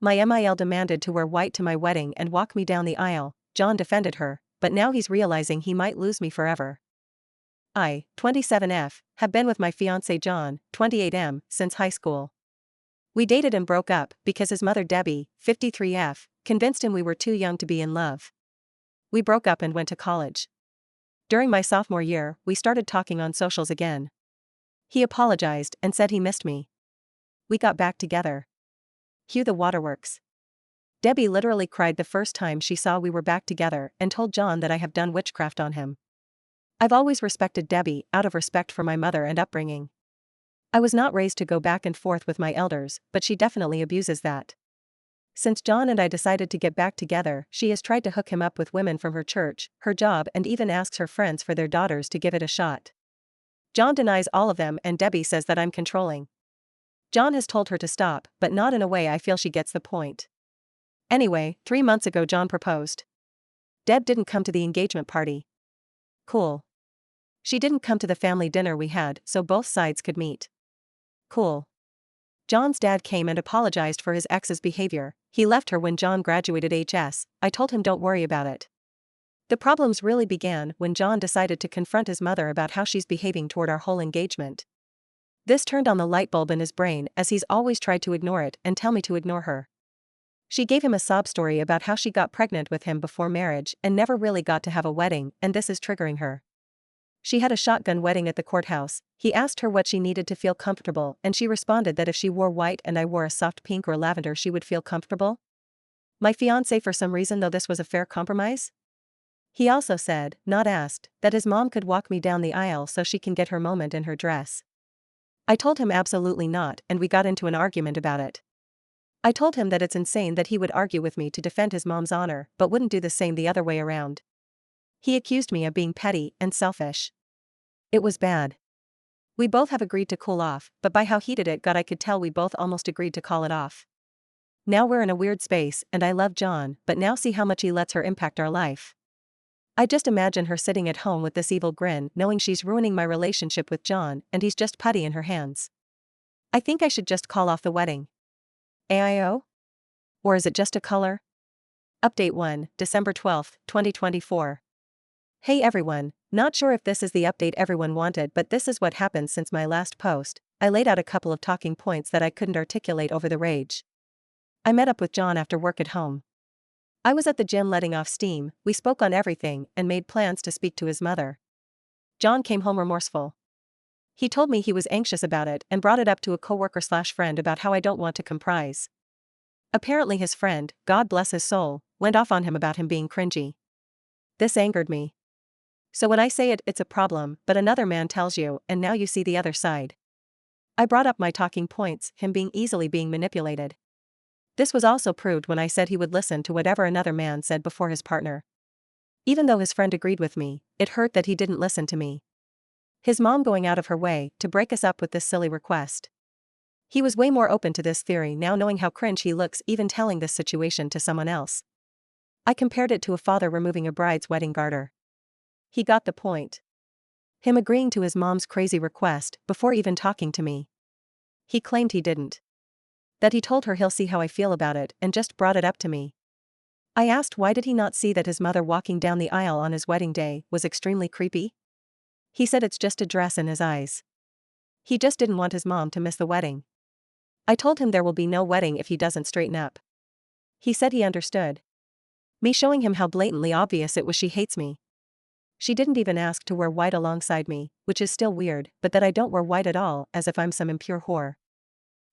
My MIL demanded to wear white to my wedding and walk me down the aisle. John defended her, but now he's realizing he might lose me forever. I, 27F, have been with my fiancé John, 28M, since high school. We dated and broke up because his mother Debbie, 53F, convinced him we were too young to be in love. We broke up and went to college. During my sophomore year, we started talking on socials again. He apologized and said he missed me. We got back together. Cue the waterworks. Debbie literally cried the first time she saw we were back together and told John that I have done witchcraft on him. I've always respected Debbie out of respect for my mother and upbringing. I was not raised to go back and forth with my elders, but she definitely abuses that. Since John and I decided to get back together, she has tried to hook him up with women from her church, her job, and even asks her friends for their daughters to give it a shot. John denies all of them and Debbie says that I'm controlling. John has told her to stop, but not in a way I feel she gets the point. Anyway, 3 months ago John proposed. Deb didn't come to the engagement party. Cool. She didn't come to the family dinner we had, so both sides could meet. Cool. John's dad came and apologized for his ex's behavior. He left her when John graduated HS. I told him don't worry about it. The problems really began when John decided to confront his mother about how she's behaving toward our whole engagement. This turned on the light bulb in his brain, as he's always tried to ignore it and tell me to ignore her. She gave him a sob story about how she got pregnant with him before marriage and never really got to have a wedding, and this is triggering her. She had a shotgun wedding at the courthouse. He asked her what she needed to feel comfortable, and she responded that if she wore white and I wore a soft pink or lavender she would feel comfortable. My fiancé, for some reason, though this was a fair compromise? He also said, not asked, that his mom could walk me down the aisle so she can get her moment in her dress. I told him absolutely not, and we got into an argument about it. I told him that it's insane that he would argue with me to defend his mom's honor, but wouldn't do the same the other way around. He accused me of being petty and selfish. It was bad. We both have agreed to cool off, but by how heated it got I could tell we both almost agreed to call it off. Now we're in a weird space, and I love John, but now see how much he lets her impact our life. I just imagine her sitting at home with this evil grin, knowing she's ruining my relationship with John, and he's just putty in her hands. I think I should just call off the wedding. AIO? Or is it just a color? Update 1, December 12, 2024. Hey everyone, not sure if this is the update everyone wanted, but this is what happened since my last post. I laid out a couple of talking points that I couldn't articulate over the rage. I met up with John after work at home. I was at the gym letting off steam. We spoke on everything and made plans to speak to his mother. John came home remorseful. He told me he was anxious about it and brought it up to a coworker/friend about how I don't want to comprise. Apparently his friend, God bless his soul, went off on him about him being cringy. This angered me. So when I say it, it's a problem, but another man tells you, and now you see the other side. I brought up my talking points, him being easily being manipulated. This was also proved when I said he would listen to whatever another man said before his partner. Even though his friend agreed with me, it hurt that he didn't listen to me. His mom going out of her way to break us up with this silly request. He was way more open to this theory now, knowing how cringe he looks even telling this situation to someone else. I compared it to a father removing a bride's wedding garter. He got the point. Him agreeing to his mom's crazy request before even talking to me. He claimed he didn't. That he told her he'll see how I feel about it and just brought it up to me. I asked why did he not see that his mother walking down the aisle on his wedding day was extremely creepy? He said it's just a dress in his eyes. He just didn't want his mom to miss the wedding. I told him there will be no wedding if he doesn't straighten up. He said he understood. Me showing him how blatantly obvious it was she hates me. She didn't even ask to wear white alongside me, which is still weird, but that I don't wear white at all, as if I'm some impure whore.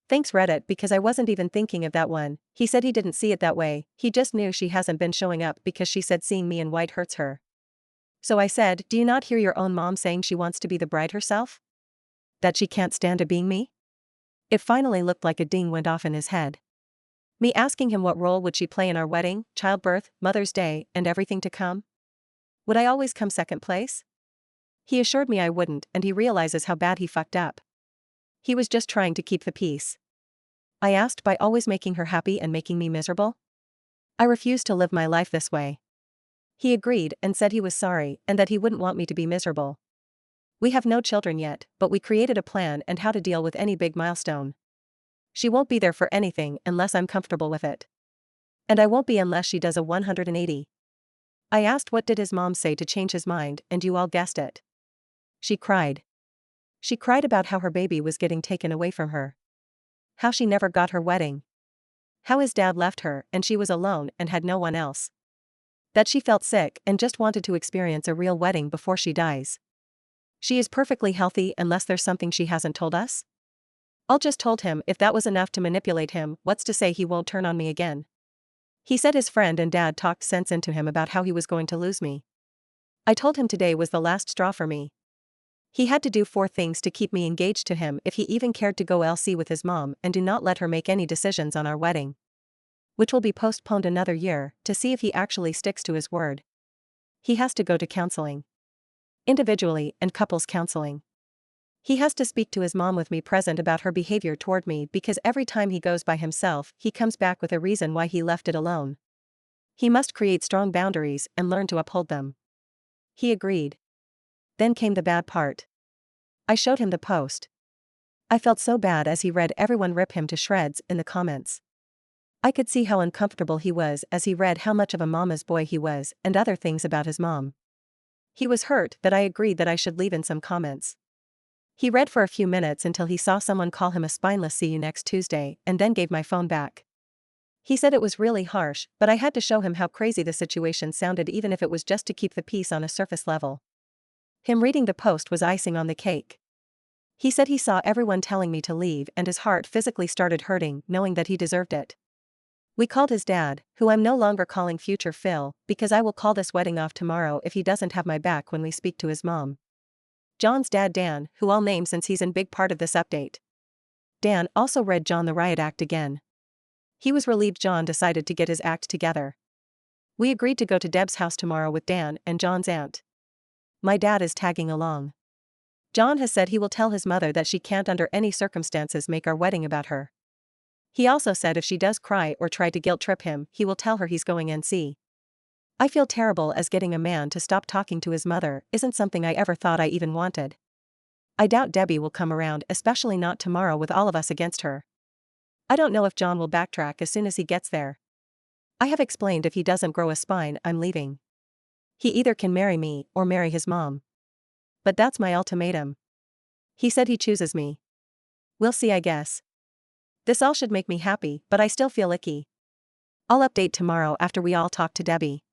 Thanks Reddit, because I wasn't even thinking of that one. He said he didn't see it that way, he just knew she hasn't been showing up because she said seeing me in white hurts her. So I said, do you not hear your own mom saying she wants to be the bride herself? That she can't stand to being me? It finally looked like a ding went off in his head. Me asking him what role would she play in our wedding, childbirth, Mother's Day, and everything to come? Would I always come second place? He assured me I wouldn't, and he realizes how bad he fucked up. He was just trying to keep the peace. I asked, by always making her happy and making me miserable? I refused to live my life this way. He agreed and said he was sorry and that he wouldn't want me to be miserable. We have no children yet, but we created a plan and how to deal with any big milestone. She won't be there for anything unless I'm comfortable with it. And I won't be unless she does a 180. I asked what did his mom say to change his mind, and you all guessed it. She cried. She cried about how her baby was getting taken away from her. How she never got her wedding. How his dad left her and she was alone and had no one else. That she felt sick and just wanted to experience a real wedding before she dies. She is perfectly healthy unless there's something she hasn't told us? I'll just told him if that was enough to manipulate him, what's to say he won't turn on me again? He said his friend and dad talked sense into him about how he was going to lose me. I told him today was the last straw for me. He had to do 4 things to keep me engaged to him if he even cared to go LC with his mom and do not let her make any decisions on our wedding. Which will be postponed another year, to see if he actually sticks to his word. He has to go to counseling. Individually and couples counseling. He has to speak to his mom with me present about her behavior toward me because every time he goes by himself, he comes back with a reason why he left it alone. He must create strong boundaries and learn to uphold them. He agreed. Then came the bad part. I showed him the post. I felt so bad as he read everyone rip him to shreds in the comments. I could see how uncomfortable he was as he read how much of a mama's boy he was and other things about his mom. He was hurt that I agreed that I should leave in some comments. He read for a few minutes until he saw someone call him a spineless "see you next Tuesday" and then gave my phone back. He said it was really harsh, but I had to show him how crazy the situation sounded even if it was just to keep the peace on a surface level. Him reading the post was icing on the cake. He said he saw everyone telling me to leave and his heart physically started hurting knowing that he deserved it. We called his dad, who I'm no longer calling future Phil, because I will call this wedding off tomorrow if he doesn't have my back when we speak to his mom. John's dad Dan, who I'll name since he's in big part of this update. Dan also read John the riot act again. He was relieved John decided to get his act together. We agreed to go to Deb's house tomorrow with Dan and John's aunt. My dad is tagging along. John has said he will tell his mother that she can't under any circumstances make our wedding about her. He also said if she does cry or try to guilt trip him, he will tell her he's going NC. I feel terrible as getting a man to stop talking to his mother isn't something I ever thought I even wanted. I doubt Debbie will come around, especially not tomorrow with all of us against her. I don't know if John will backtrack as soon as he gets there. I have explained if he doesn't grow a spine, I'm leaving. He either can marry me or marry his mom. But that's my ultimatum. He said he chooses me. We'll see, I guess. This all should make me happy, but I still feel icky. I'll update tomorrow after we all talk to Debbie.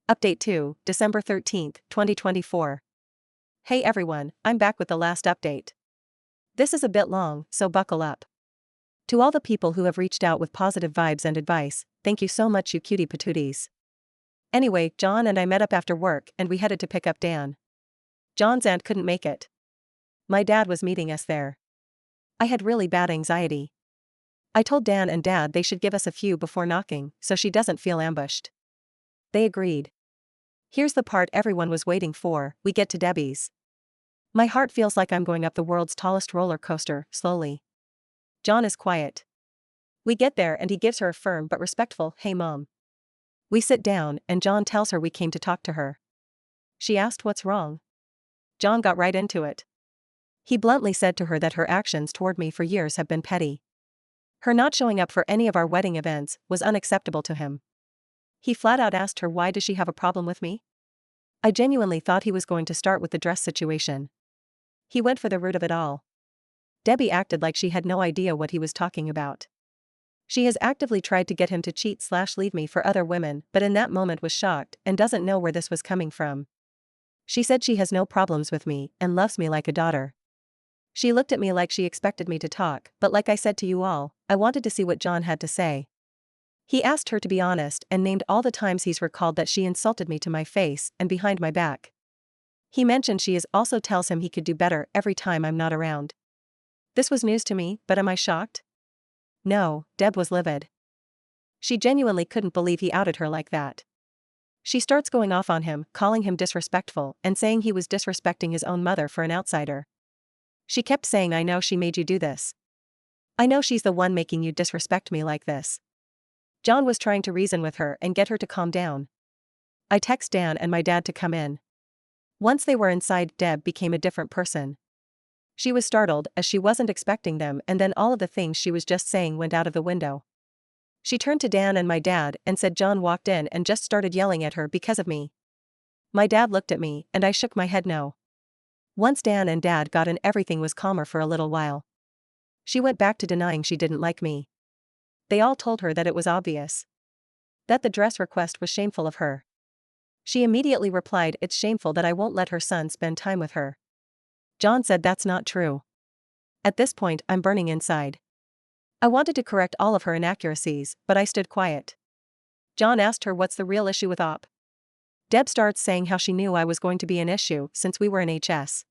Update 2, December 13th, 2024. Hey everyone, I'm back with the last update. This is a bit long, so buckle up. To all the people who have reached out with positive vibes and advice, thank you so much, you cutie patooties. Anyway, John and I met up after work and we headed to pick up Dan. John's aunt couldn't make it. My dad was meeting us there. I had really bad anxiety. I told Dan and Dad they should give us a few before knocking, so she doesn't feel ambushed. They agreed. Here's the part everyone was waiting for, we get to Debbie's. My heart feels like I'm going up the world's tallest roller coaster, slowly. John is quiet. We get there and he gives her a firm but respectful, "Hey mom." We sit down and John tells her we came to talk to her. She asked what's wrong. John got right into it. He bluntly said to her that her actions toward me for years have been petty. Her not showing up for any of our wedding events was unacceptable to him. He flat out asked her why does she have a problem with me? I genuinely thought he was going to start with the dress situation. He went for the root of it all. Debbie acted like she had no idea what he was talking about. She has actively tried to get him to cheat/leave me for other women, but in that moment was shocked and doesn't know where this was coming from. She said she has no problems with me and loves me like a daughter. She looked at me like she expected me to talk, but like I said to you all, I wanted to see what John had to say. He asked her to be honest and named all the times he's recalled that she insulted me to my face and behind my back. He mentioned she also tells him he could do better every time I'm not around. This was news to me, but am I shocked? No, Deb was livid. She genuinely couldn't believe he outed her like that. She starts going off on him, calling him disrespectful and saying he was disrespecting his own mother for an outsider. She kept saying, "I know she made you do this. I know she's the one making you disrespect me like this." John was trying to reason with her and get her to calm down. I text Dan and my dad to come in. Once they were inside, Deb became a different person. She was startled as she wasn't expecting them, and then all of the things she was just saying went out of the window. She turned to Dan and my dad and said John walked in and just started yelling at her because of me. My dad looked at me and I shook my head no. Once Dan and Dad got in, everything was calmer for a little while. She went back to denying she didn't like me. They all told her that it was obvious. That the dress request was shameful of her. She immediately replied, it's shameful that I won't let her son spend time with her. John said that's not true. At this point, I'm burning inside. I wanted to correct all of her inaccuracies, but I stood quiet. John asked her what's the real issue with Op. Deb starts saying how she knew I was going to be an issue since we were in HS.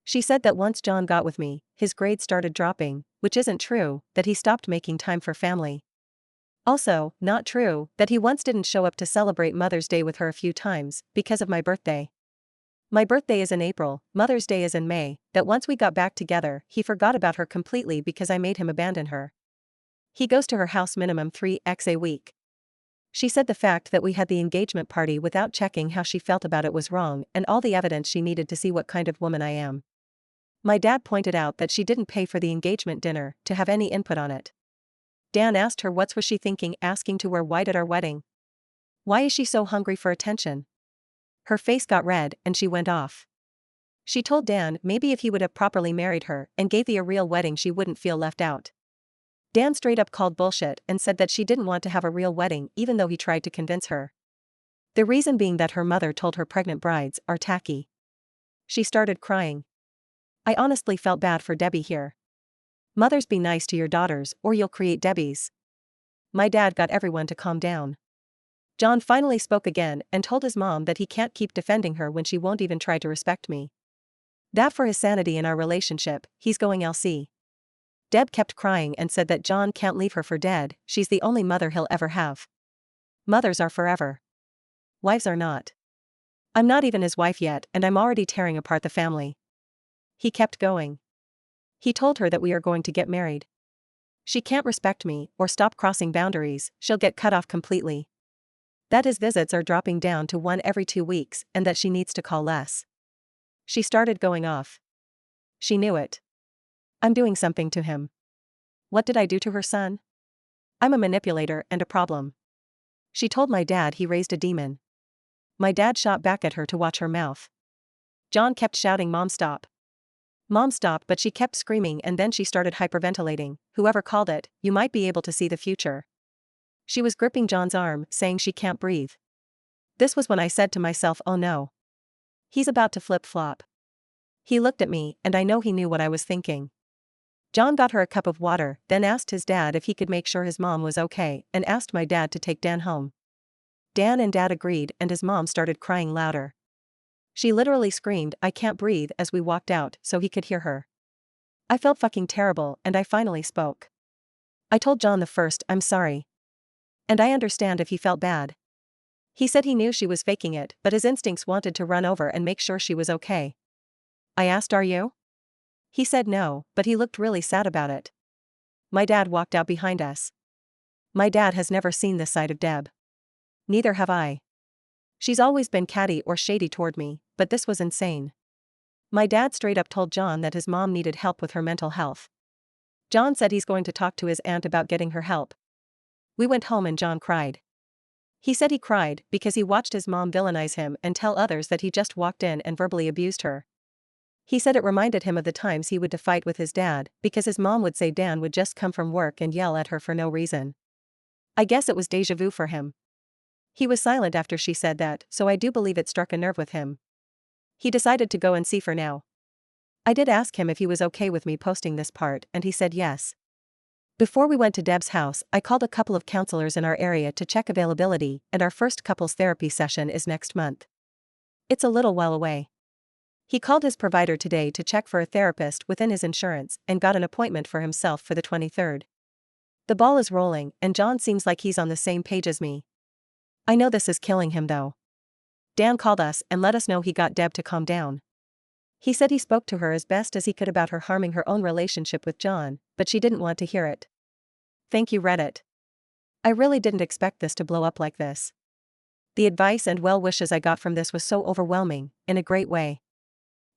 She said that once John got with me, his grades started dropping, which isn't true, that he stopped making time for family. Also, not true, that he once didn't show up to celebrate Mother's Day with her a few times, because of my birthday. My birthday is in April, Mother's Day is in May, that once we got back together, he forgot about her completely because I made him abandon her. He goes to her house minimum 3x a week. She said the fact that we had the engagement party without checking how she felt about it was wrong, and all the evidence she needed to see what kind of woman I am. My dad pointed out that she didn't pay for the engagement dinner to have any input on it. Dan asked her what was she thinking asking to wear white at our wedding. Why is she so hungry for attention? Her face got red and she went off. She told Dan maybe if he would have properly married her and gave a real wedding she wouldn't feel left out. Dan straight up called bullshit and said that she didn't want to have a real wedding even though he tried to convince her. The reason being that her mother told her pregnant brides are tacky. She started crying. I honestly felt bad for Debbie here. Mothers, be nice to your daughters or you'll create Debbies. My dad got everyone to calm down. John finally spoke again and told his mom that he can't keep defending her when she won't even try to respect me. That for his sanity in our relationship, he's going LC. Deb kept crying and said that John can't leave her for dead, she's the only mother he'll ever have. Mothers are forever. Wives are not. I'm not even his wife yet and I'm already tearing apart the family. He kept going. He told her that we are going to get married. She can't respect me or stop crossing boundaries, she'll get cut off completely. That his visits are dropping down to 1 every 2 weeks and that she needs to call less. She started going off. She knew it. I'm doing something to him. What did I do to her son? I'm a manipulator and a problem. She told my dad he raised a demon. My dad shot back at her to watch her mouth. John kept shouting, Mom, stop. Mom, stop, but she kept screaming and then she started hyperventilating. Whoever called it, you might be able to see the future. She was gripping John's arm, saying she can't breathe. This was when I said to myself, oh no. He's about to flip-flop. He looked at me, and I know he knew what I was thinking. John got her a cup of water, then asked his dad if he could make sure his mom was okay, and asked my dad to take Dan home. Dan and Dad agreed, and his mom started crying louder. She literally screamed, I can't breathe, as we walked out, so he could hear her. I felt fucking terrible, and I finally spoke. I told John the first, I'm sorry. And I understand if he felt bad. He said he knew she was faking it, but his instincts wanted to run over and make sure she was okay. I asked, are you? He said no, but he looked really sad about it. My dad walked out behind us. My dad has never seen this side of Deb. Neither have I. She's always been catty or shady toward me, but this was insane. My dad straight up told John that his mom needed help with her mental health. John said he's going to talk to his aunt about getting her help. We went home and John cried. He said he cried because he watched his mom villainize him and tell others that he just walked in and verbally abused her. He said it reminded him of the times he would fight with his dad because his mom would say Dan would just come from work and yell at her for no reason. I guess it was déjà vu for him. He was silent after she said that, so I do believe it struck a nerve with him. He decided to go and see for now. I did ask him if he was okay with me posting this part, and he said yes. Before we went to Deb's house, I called a couple of counselors in our area to check availability, and our first couples therapy session is next month. It's a little while away. He called his provider today to check for a therapist within his insurance and got an appointment for himself for the 23rd. The ball is rolling, and John seems like he's on the same page as me. I know this is killing him though. Dan called us and let us know he got Deb to calm down. He said he spoke to her as best as he could about her harming her own relationship with John, but she didn't want to hear it. Thank you, Reddit. I really didn't expect this to blow up like this. The advice and well wishes I got from this was so overwhelming, in a great way.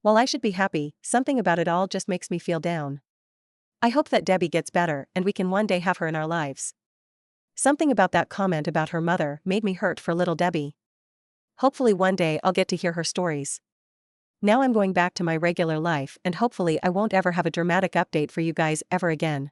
While I should be happy, something about it all just makes me feel down. I hope that Debbie gets better and we can one day have her in our lives. Something about that comment about her mother made me hurt for little Debbie. Hopefully one day I'll get to hear her stories. Now I'm going back to my regular life and hopefully I won't ever have a dramatic update for you guys ever again.